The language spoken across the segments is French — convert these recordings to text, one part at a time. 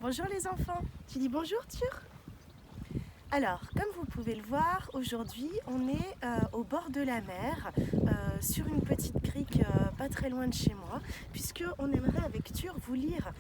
Bonjour les enfants. Tu dis bonjour Tur? Alors, comme vous pouvez le voir, aujourd'hui on est au bord de la mer, sur une petite crique pas très loin de chez moi, puisqu'on aimerait avec Tur vous lire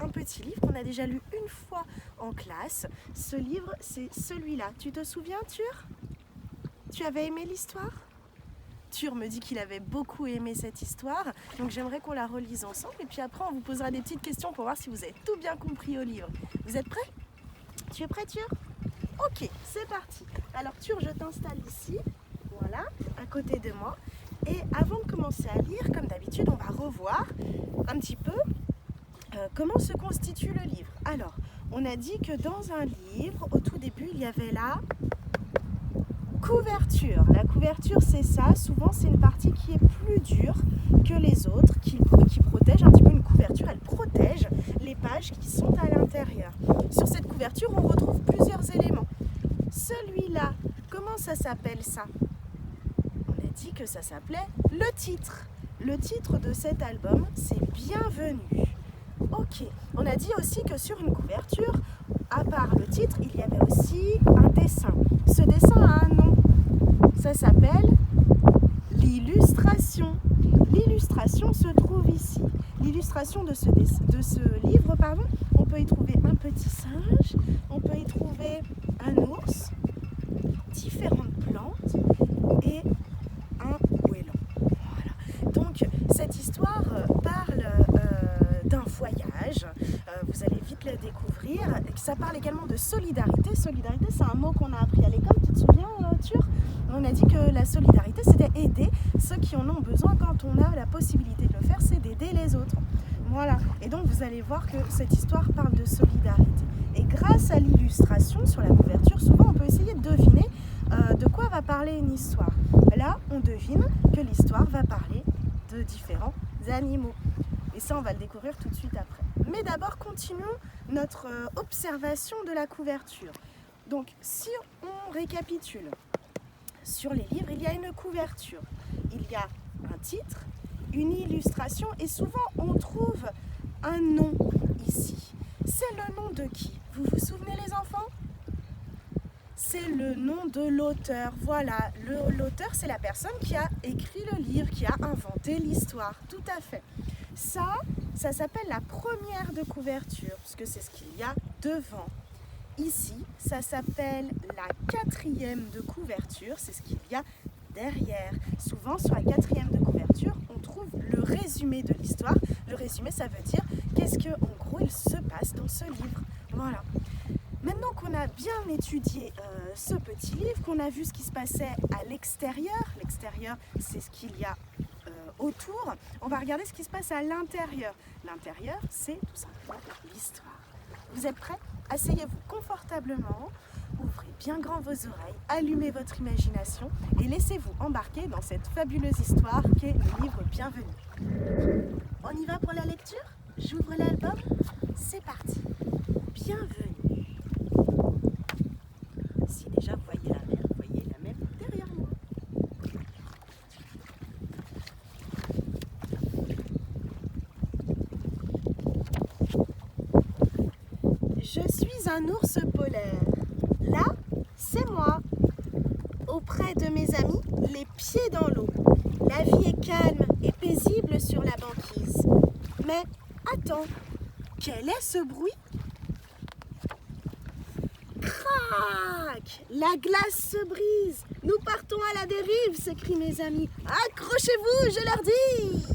un petit livre qu'on a déjà lu une fois en classe. Ce livre, c'est celui-là. Tu te souviens Tur? Tu avais aimé l'histoire? Tur me dit qu'il avait beaucoup aimé cette histoire, donc j'aimerais qu'on la relise ensemble et puis après on vous posera des petites questions pour voir si vous avez tout bien compris au livre. Vous êtes prêts? Tu es prêt Tur? Ok, c'est parti. Alors Tur, je t'installe ici, voilà, à côté de moi. Et avant de commencer à lire, comme d'habitude, on va revoir un petit peu comment se constitue le livre. Alors, on a dit que dans un livre, au tout début, il y avait la couverture. La couverture, c'est ça. Souvent, c'est une partie qui est plus dure que les autres, qui protège un petit peu une couverture. Elle protège les pages qui sont à l'intérieur. Sur cette couverture, on retrouve plusieurs éléments. Celui-là, comment ça s'appelle ça? On a dit que ça s'appelait le titre. Le titre de cet album, c'est Bienvenue. Ok, on a dit aussi que sur une couverture, à part le titre, il y avait aussi un dessin. Ce dessin a un nom. Ça s'appelle l'illustration. L'illustration se trouve ici. L'illustration de ce livre, on peut y trouver un petit singe, on peut y trouver un ours, différentes plantes et un goéland. Voilà. Donc cette histoire parle d'un voyage, vous allez vite le découvrir. Ça parle également de solidarité. Solidarité, c'est un mot qu'on a appris à l'école, tu te souviens Tur? On a dit que la solidarité, c'était aider ceux qui en ont besoin. Quand on a la possibilité de le faire, c'est d'aider les autres. Voilà, et donc vous allez voir que cette histoire parle de solidarité. Et grâce à l'illustration sur la couverture, souvent on peut essayer de deviner de quoi va parler une histoire. Là, on devine que l'histoire va parler de différents animaux. Et ça, on va le découvrir tout de suite après. Mais d'abord, continuons notre observation de la couverture. Donc, si on récapitule, sur les livres, il y a une couverture, il y a un titre, une illustration et souvent on trouve un nom ici. C'est le nom de qui? Vous vous souvenez les enfants? C'est le nom de l'auteur. Voilà, l'auteur c'est la personne qui a écrit le livre, qui a inventé l'histoire. Tout à fait. Ça s'appelle la première de couverture, puisque c'est ce qu'il y a devant. Ici, ça s'appelle la quatrième de couverture, c'est ce qu'il y a derrière. Souvent, sur la quatrième de couverture, on trouve le résumé de l'histoire. Le résumé, ça veut dire qu'est-ce qu'en gros il se passe dans ce livre. Voilà. Maintenant qu'on a bien étudié ce petit livre, qu'on a vu ce qui se passait à l'extérieur, l'extérieur, c'est ce qu'il y a autour, on va regarder ce qui se passe à l'intérieur. L'intérieur, c'est tout simplement l'histoire. Vous êtes prêts? Asseyez-vous confortablement, ouvrez bien grand vos oreilles, allumez votre imagination et laissez-vous embarquer dans cette fabuleuse histoire qu'est le livre Bienvenue. On y va pour la lecture? J'ouvre l'album, c'est parti. Bienvenue. Si déjà vous voyez la mer derrière moi. Je suis un ours polaire. Là, c'est moi. Auprès de mes amis, les pieds dans l'eau. La vie est calme et paisible sur la banquise. Mais attends, quel est ce bruit? Crac! La glace se brise. Nous partons à la dérive, s'écrient mes amis. Accrochez-vous, je leur dis!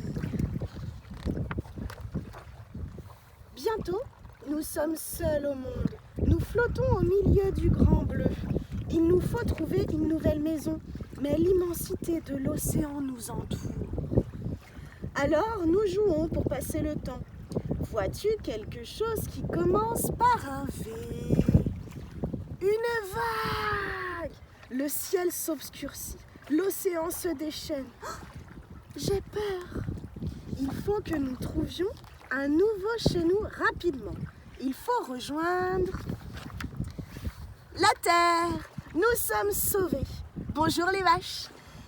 Bientôt, nous sommes seuls au monde. Nous flottons au milieu du grand bleu. Il nous faut trouver une nouvelle maison, mais l'immensité de l'océan nous entoure. Alors, nous jouons pour passer le temps. Vois-tu quelque chose qui commence par un V? Une vague! Le ciel s'obscurcit. L'océan se déchaîne. J'ai peur. Il faut que nous trouvions un nouveau chez nous rapidement. Il faut rejoindre la terre. Nous sommes sauvés. Bonjour les vaches.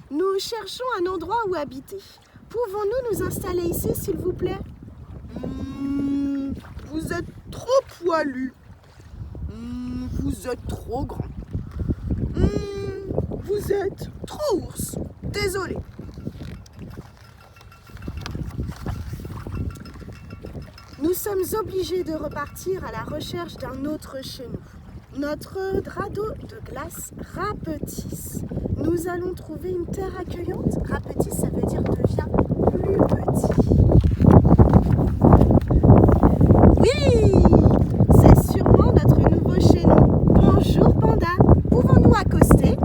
Nous cherchons un endroit où habiter. Pouvons-nous nous installer ici, s'il vous plaît? Vous êtes trop poilu. Vous êtes trop grand. Vous êtes trop ours. Désolé. Nous sommes obligés de repartir à la recherche d'un autre chez nous. Notre radeau de glace rapetisse. Nous allons trouver une terre accueillante. Rapetisse, ça veut dire devient plus petit. Oui, c'est sûrement notre nouveau chez nous. Bonjour panda, pouvons-nous accoster?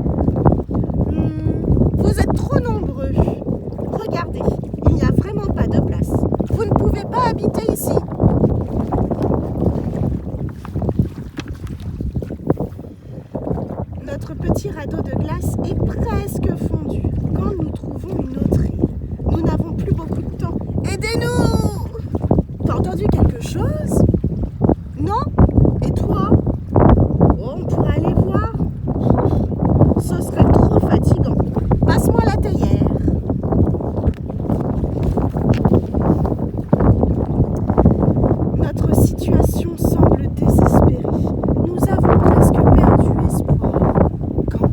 Vous êtes trop nombreux. Regardez, il n'y a vraiment pas de place. Vous ne pouvez pas habiter ici. Notre petit radeau de glace est presque fondu quand nous trouvons une autre île. Nous n'avons plus beaucoup de temps. Aidez-nous! T'as entendu quelque chose? Non? Et toi? Oh, on pourrait aller voir? Ce serait trop fatigant. Passe-moi la théière. Notre situation semble désespérée. Nous avons presque perdu espoir. Quand?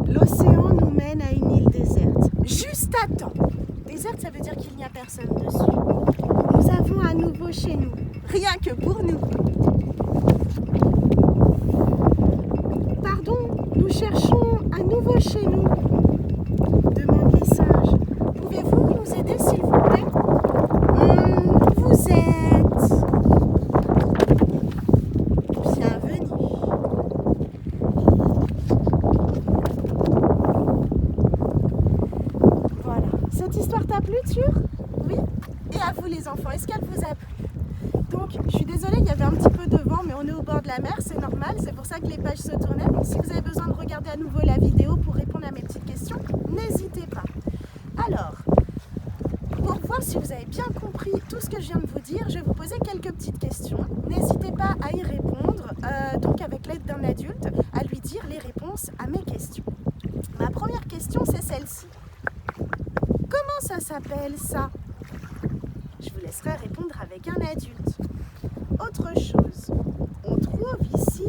L'océan nous mène à une île déserte. Juste à temps. Déserte, ça veut dire qu'il n'y a personne dessus. Nous avons un nouveau chez nous. Rien que pour nous. Pardon, nous cherchons un nouveau chez nous. Demandent les singes. Pouvez-vous nous aider, s'il vous plaît? Vous êtes... Bienvenue. Voilà. Cette histoire t'a plu, Tur? Oui? Et à vous, les enfants, est-ce qu'elle vous a plu? Donc, je suis désolée, il y avait un petit peu de vent, mais on est au bord de la mer, c'est normal, c'est pour ça que les pages se tournaient. Donc, si vous avez besoin de regarder à nouveau la vidéo pour répondre à mes petites questions, n'hésitez pas. Alors, pour voir si vous avez bien compris tout ce que je viens de vous dire, je vais vous poser quelques petites questions. N'hésitez pas à y répondre, donc avec l'aide d'un adulte, à lui dire les réponses à mes questions. Ma première question, c'est celle-ci. Comment ça s'appelle, ça? Je vous laisserai répondre avec un adulte. Autre chose, on trouve ici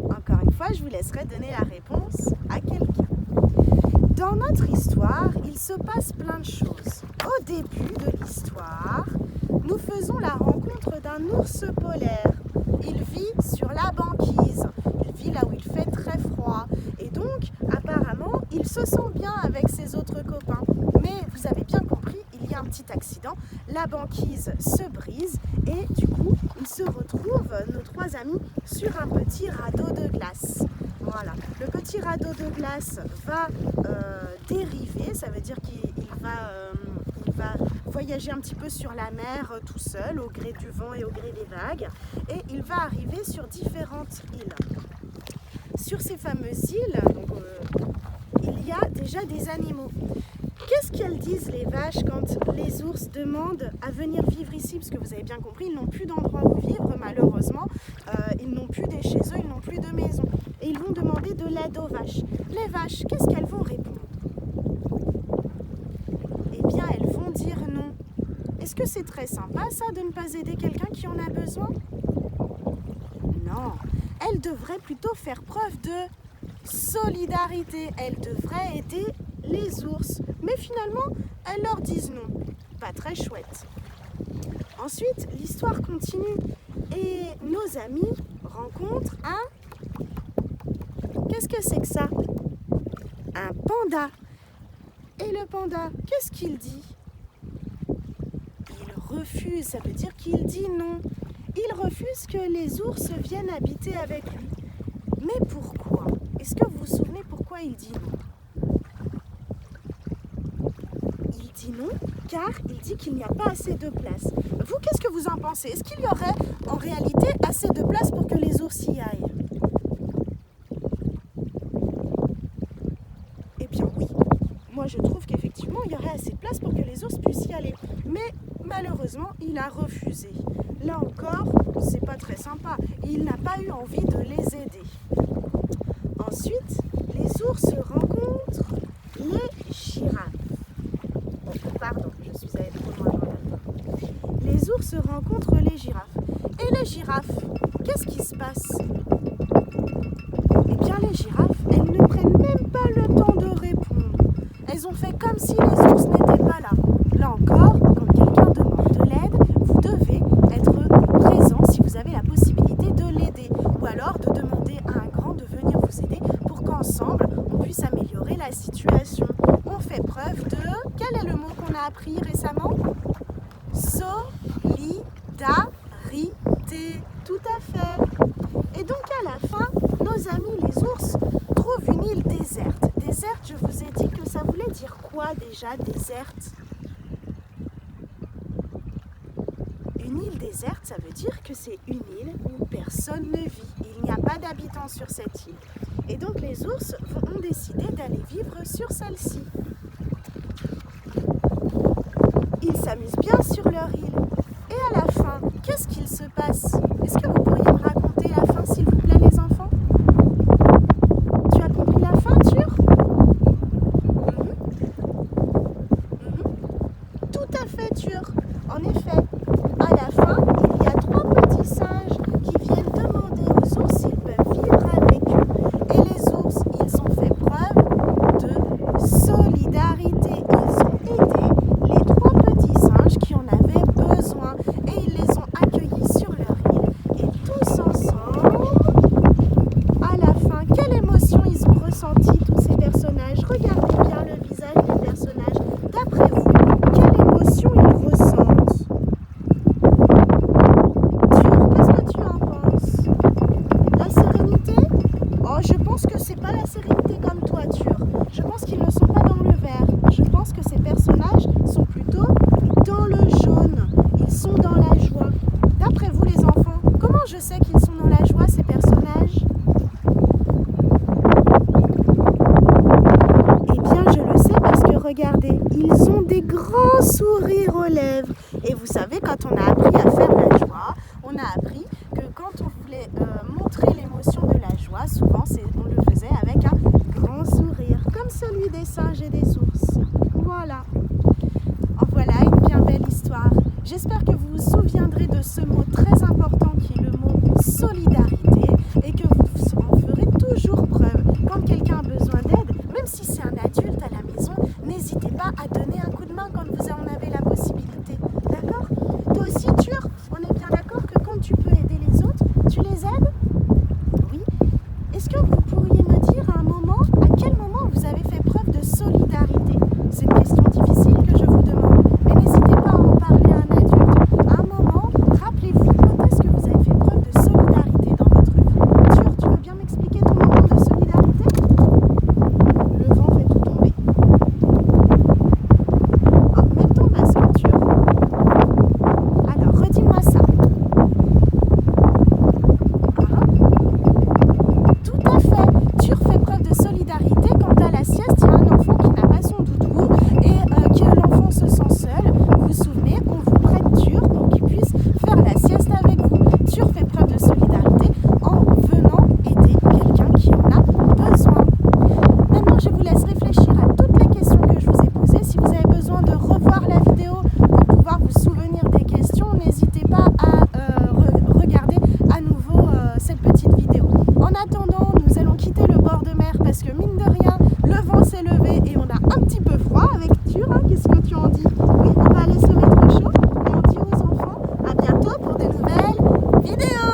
Encore une fois, je vous laisserai donner la réponse à quelqu'un. Dans notre histoire, il se passe plein de choses. Au début de l'histoire, nous faisons la rencontre d'un ours polaire. Il vit sur la banquise. Il vit là où il fait très froid. Et donc, apparemment, il se sent bien avec ses autres copains. Mais vous avez bien compris, il y a un petit accident. La banquise se brise et du coup, ils se retrouvent, nos trois amis, sur un petit radeau de glace. Voilà. Le petit radeau de glace va dériver, ça veut dire qu'il va voyager un petit peu sur la mer tout seul, au gré du vent et au gré des vagues, et il va arriver sur différentes îles. Sur ces fameuses îles, il y a déjà des animaux. Qu'est-ce qu'elles disent les vaches quand les ours demandent à venir vivre ici? Parce que vous avez bien compris, ils n'ont plus d'endroit où vivre, malheureusement. Ils n'ont plus des chez eux, ils n'ont plus de maison. Et ils vont demander de l'aide aux vaches. Les vaches, qu'est-ce qu'elles vont répondre? Eh bien, elles vont dire non. Est-ce que c'est très sympa, ça, de ne pas aider quelqu'un qui en a besoin? Non. Elles devraient plutôt faire preuve de solidarité. Elles devraient aider les ours. Mais finalement, elles leur disent non. Pas très chouette. Ensuite, l'histoire continue et nos amis rencontrent un... Qu'est-ce que c'est que ça? Un panda. Et le panda, qu'est-ce qu'il dit? Il refuse, ça veut dire qu'il dit non. Il refuse que les ours viennent habiter avec lui. Mais pourquoi? Est-ce que vous vous souvenez pourquoi il dit non? Il dit non car il dit qu'il n'y a pas assez de place. Vous, qu'est-ce que vous en pensez? Est-ce qu'il y aurait en réalité assez de place pour que les ours y aillent? Eh bien oui, moi je trouve qu'effectivement il y aurait assez de place pour que les ours puissent y aller. Mais malheureusement, il a refusé. Là encore, c'est pas très sympa. Il n'a pas eu envie de les aider. Ensuite, les ours rencontrent les ours rencontrent les girafes. Et les girafes, qu'est-ce qui se passe? Eh bien, les girafes, elles ne prennent même pas le temps de répondre. Elles ont fait comme si les ours n'étaient pas là. Là encore, quand quelqu'un demande de l'aide, vous devez être présent si vous avez la possibilité de l'aider. Ou alors de demander à un grand de venir vous aider pour qu'ensemble, on puisse améliorer la situation. On fait preuve de... Quel est le mot qu'on a appris récemment? Solidarité. Tout à fait. Et donc à la fin, nos amis les ours trouvent une île déserte. Déserte, je vous ai dit que ça voulait dire quoi déjà, déserte? Une île déserte, ça veut dire que c'est une île où personne ne vit. Il n'y a pas d'habitants sur cette île. Et donc les ours ont décidé d'aller vivre sur celle-ci. Ils s'amusent bien sur leur île. Et à la fin, qu'est-ce qu'il se passe? Est-ce que vous pourriez me raconter la fin, s'il vous plaît, les enfants? Tu as compris la fin, Tur? Tout à fait, Tur. En effet, à la fin, il y a 3 petits singes qui viennent demander aux ours s'ils peuvent vivre avec eux. Et les ours, ils ont fait preuve de solidarité. Ils ont aidé les 3 petits singes qui en avaient besoin. Et ils les ont accueillis sur leur île. Et tous ensemble, à la fin, quelle émotion ils ont ressenti, tous ces personnages? Regardez bien le visage des personnages. D'après vous, quelle émotion ils ressentent? Qu'est-ce que tu en penses? La sérénité? Oh, je pense que c'est pas la sérénité comme toi, Tur. Je pense qu'ils ne sont pas dans le vert. Je pense que ces personnages sont plutôt dans le jaune. Ils sont dans la joie. D'après vous, les enfants, comment je sais qu'ils sont dans la joie, ces personnages? Eh bien, je le sais parce que regardez, ils ont des grands sourires aux lèvres. Et vous savez, quand on a appris à faire la joie, on a appris que quand on voulait montrer l'émotion de la joie, souvent on le faisait avec un grand sourire, comme celui des singes et des ours. Voilà. En voilà une bien belle histoire. J'espère que vous vous souviendrez de ce mot très important qui est le mot solidarité et que vous en ferez toujours preuve. Quand quelqu'un a besoin d'aide, même si c'est un adulte à la maison, n'hésitez pas à donner un coup de main quand vous en avez la possibilité. D'accord? Toi aussi, Tur, on est bien d'accord que quand tu peux aider les autres, tu les aides? Oui. Est-ce que vous pourriez me dire à quel moment vous avez fait preuve de solidarité? C'est une question difficile que je vous demande, mais n'hésitez pas à en parler à un adulte. À un moment, rappelez-vous, quand est-ce que vous avez fait preuve de solidarité dans votre vie? Tur, tu veux bien m'expliquer ton moment de solidarité? Le vent fait tout tomber. Oh, mets ton masque, Tur. Alors, redis-moi ça. Tout à fait. Tur fait preuve de solidarité quand à la sieste, il y a un enfant qui n'a pas son doudou et que l'enfant se sent seul. Vous vous souvenez, on vous prête Tur pour qu'il puisse faire la sieste avec vous. Tur fait preuve de solidarité en venant aider quelqu'un qui en a besoin. Maintenant, je vous laisse réfléchir à toutes les questions que je vous ai posées. Si vous avez besoin de revoir la vidéo pour pouvoir vous souvenir des questions, n'hésitez pas à regarder à nouveau cette petite vidéo. En attendant, nous allons quitter le bord de mer parce que mine de rien, le vent s'est levé et on a un petit peu froid avec Tur. Hein, qu'est-ce que tu en dis? Oui, on va aller se mettre au chaud et on dit aux enfants à bientôt pour de nouvelles vidéos.